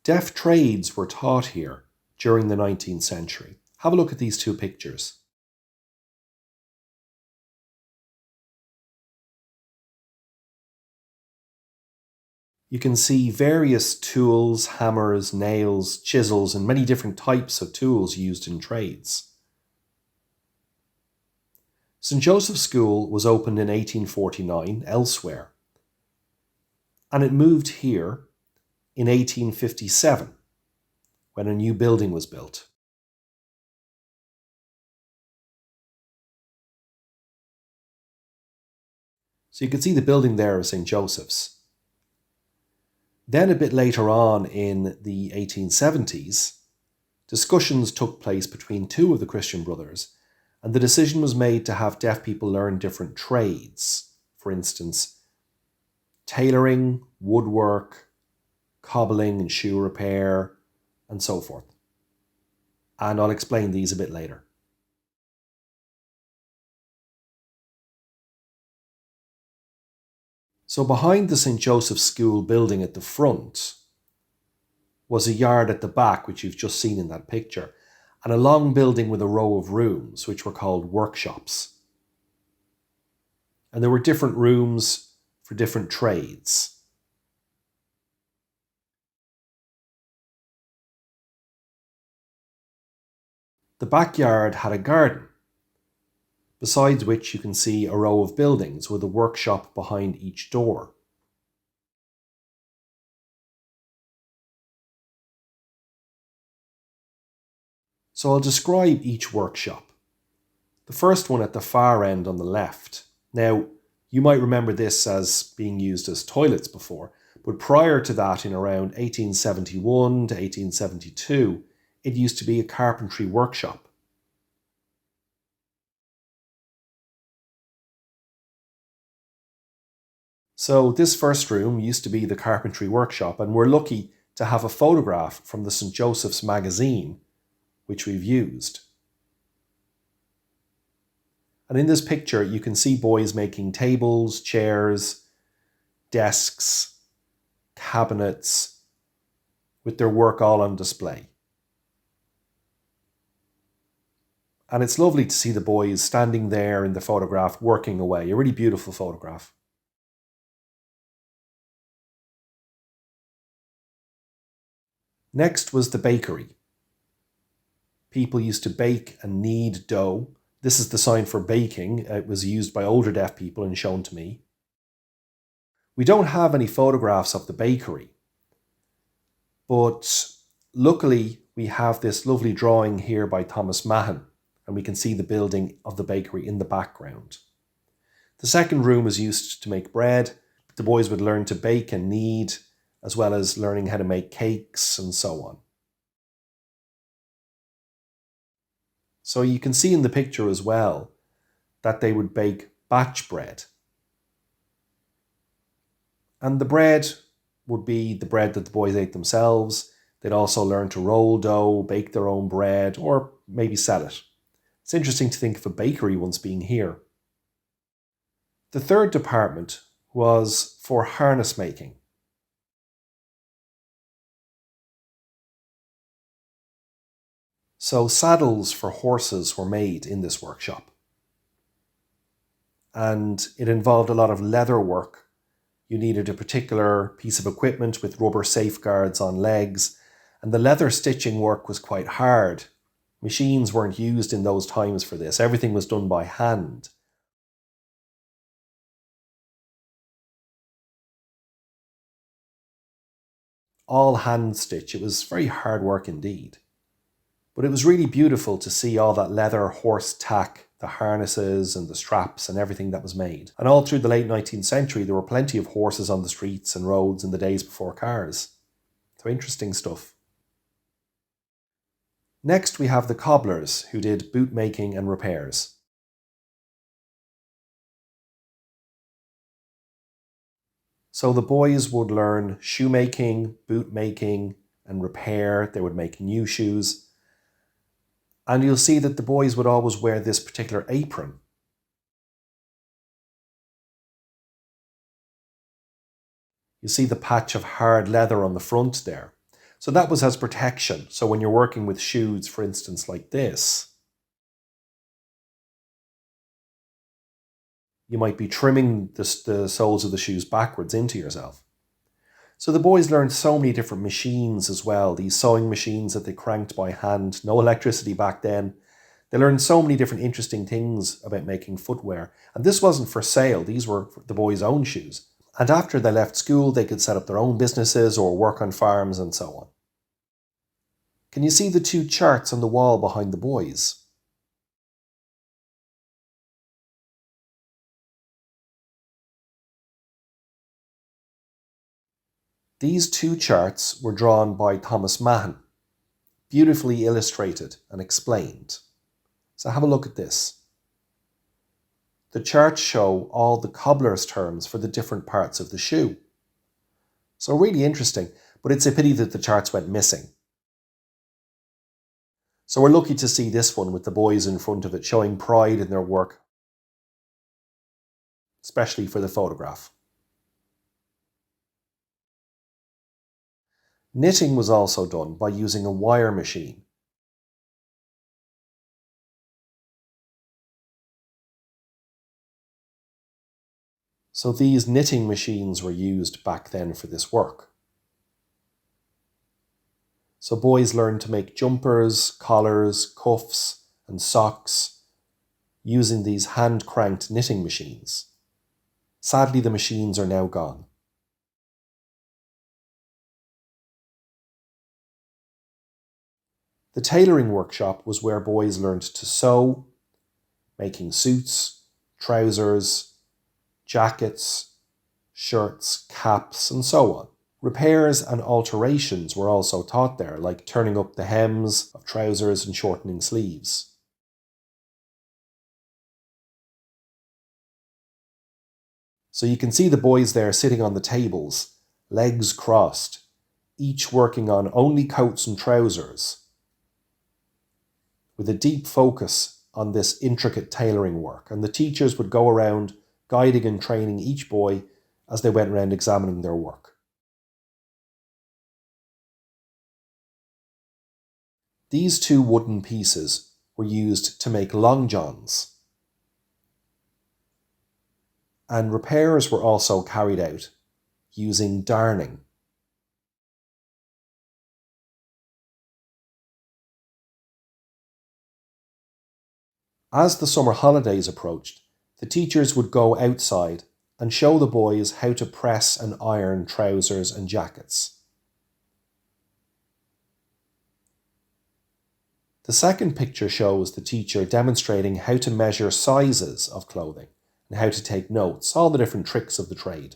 Deaf trades were taught here during the 19th century. Have a look at these two pictures. You can see various tools, hammers, nails, chisels, and many different types of tools used in trades. St. Joseph's School was opened in 1849 elsewhere, and it moved here in 1857 when a new building was built. So you can see the building there of St. Joseph's. Then a bit later on in the 1870s, discussions took place between two of the Christian brothers, and the decision was made to have deaf people learn different trades. For instance, tailoring, woodwork, cobbling and shoe repair, and so forth. And I'll explain these a bit later. So behind the St. Joseph's School building at the front was a yard at the back, which you've just seen in that picture, and a long building with a row of rooms, which were called workshops. And there were different rooms for different trades. The backyard had a garden, besides which you can see a row of buildings with a workshop behind each door. So I'll describe each workshop. The first one at the far end on the left. Now, you might remember this as being used as toilets before, but prior to that, in around 1871 to 1872, it used to be a carpentry workshop. So this first room used to be the carpentry workshop, and we're lucky to have a photograph from the St. Joseph's magazine, which we've used. And in this picture, you can see boys making tables, chairs, desks, cabinets, with their work all on display. And it's lovely to see the boys standing there in the photograph working away. A really beautiful photograph. Next was the bakery. People used to bake and knead dough. This is the sign for baking. It was used by older deaf people and shown to me. We don't have any photographs of the bakery, but luckily we have this lovely drawing here by Thomas Mahon, and we can see the building of the bakery in the background. The second room was used to make bread. The boys would learn to bake and knead, as well as learning how to make cakes and so on. So you can see in the picture as well that they would bake batch bread. And the bread would be the bread that the boys ate themselves. They'd also learn to roll dough, bake their own bread, or maybe sell it. It's interesting to think of a bakery once being here. The third department was for harness making. So saddles for horses were made in this workshop. And it involved a lot of leather work. You needed a particular piece of equipment with rubber safeguards on legs, and the leather stitching work was quite hard. Machines weren't used in those times for this. Everything was done by hand. All hand stitch. It was very hard work indeed. But it was really beautiful to see all that leather horse tack, the harnesses and the straps and everything that was made. And all through the late 19th century, there were plenty of horses on the streets and roads in the days before cars. So interesting stuff. Next, we have the cobblers, who did boot making and repairs. So the boys would learn shoemaking, boot making, and repair. They would make new shoes. And you'll see that the boys would always wear this particular apron. You see the patch of hard leather on the front there. So that was as protection. So when you're working with shoes, for instance, like this, you might be trimming the soles of the shoes backwards into yourself. So the boys learned so many different machines as well, these sewing machines that they cranked by hand, no electricity back then. They learned so many different interesting things about making footwear. And this wasn't for sale, these were the boys' own shoes. And after they left school, they could set up their own businesses or work on farms and so on. Can you see the two charts on the wall behind the boys? These two charts were drawn by Thomas Mahan, beautifully illustrated and explained. So have a look at this. The charts show all the cobbler's terms for the different parts of the shoe. So really interesting, but it's a pity that the charts went missing. So we're lucky to see this one with the boys in front of it showing pride in their work, especially for the photograph. Knitting was also done by using a wire machine. So these knitting machines were used back then for this work. So boys learned to make jumpers, collars, cuffs, and socks using these hand-cranked knitting machines. Sadly, the machines are now gone. The tailoring workshop was where boys learned to sew, making suits, trousers, jackets, shirts, caps, and so on. Repairs and alterations were also taught there, like turning up the hems of trousers and shortening sleeves. So you can see the boys there sitting on the tables, legs crossed, each working on only coats and trousers, with a deep focus on this intricate tailoring work. And the teachers would go around guiding and training each boy as they went around examining their work. These two wooden pieces were used to make long johns. And repairs were also carried out using darning. As the summer holidays approached, the teachers would go outside and show the boys how to press and iron trousers and jackets. The second picture shows the teacher demonstrating how to measure sizes of clothing and how to take notes, all the different tricks of the trade.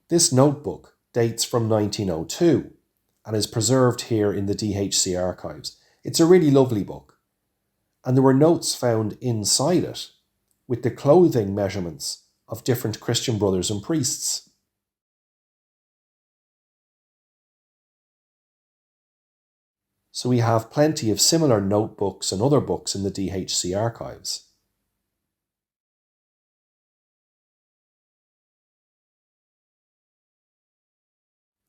This notebook dates from 1902 and is preserved here in the DHC archives. It's a really lovely book, and there were notes found inside it with the clothing measurements of different Christian brothers and priests. So we have plenty of similar notebooks and other books in the DHC archives.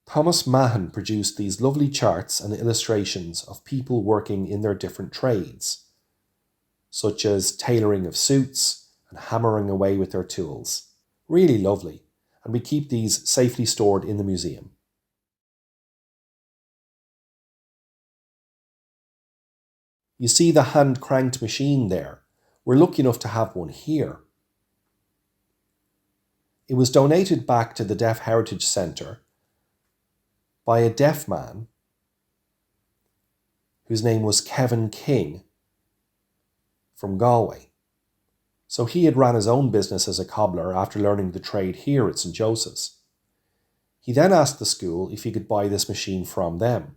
Thomas Mahan produced these lovely charts and illustrations of people working in their different trades, such as tailoring of suits and hammering away with their tools. Really lovely, and we keep these safely stored in the museum. You see the hand-cranked machine there. We're lucky enough to have one here. It was donated back to the Deaf Heritage Centre by a deaf man whose name was Kevin King from Galway. So he had ran his own business as a cobbler after learning the trade here at St. Joseph's. He then asked the school if he could buy this machine from them.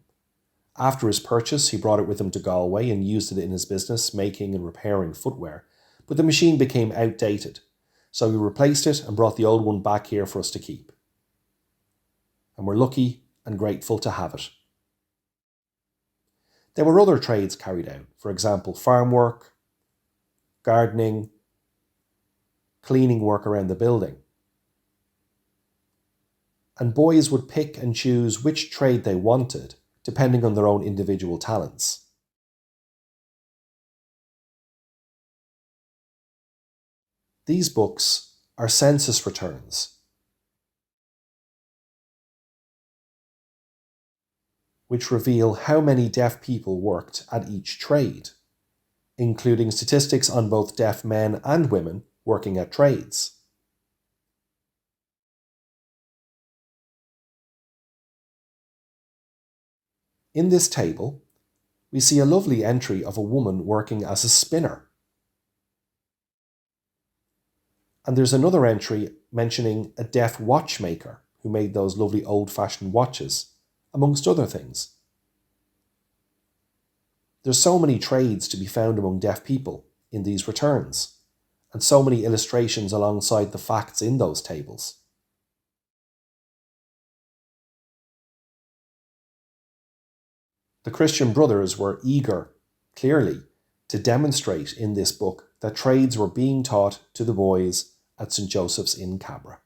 After his purchase, he brought it with him to Galway and used it in his business, making and repairing footwear. But the machine became outdated, so he replaced it and brought the old one back here for us to keep. And we're lucky and grateful to have it. There were other trades carried out, for example, farm work, gardening, cleaning work around the building. And boys would pick and choose which trade they wanted, depending on their own individual talents. These books are census returns, which reveal how many deaf people worked at each trade, including statistics on both deaf men and women working at trades. In this table, we see a lovely entry of a woman working as a spinner. And there's another entry mentioning a deaf watchmaker who made those lovely old-fashioned watches, amongst other things. There's so many trades to be found among deaf people in these returns, and so many illustrations alongside the facts in those tables. The Christian Brothers were eager, clearly, to demonstrate in this book that trades were being taught to the boys at St. Joseph's in Cabra.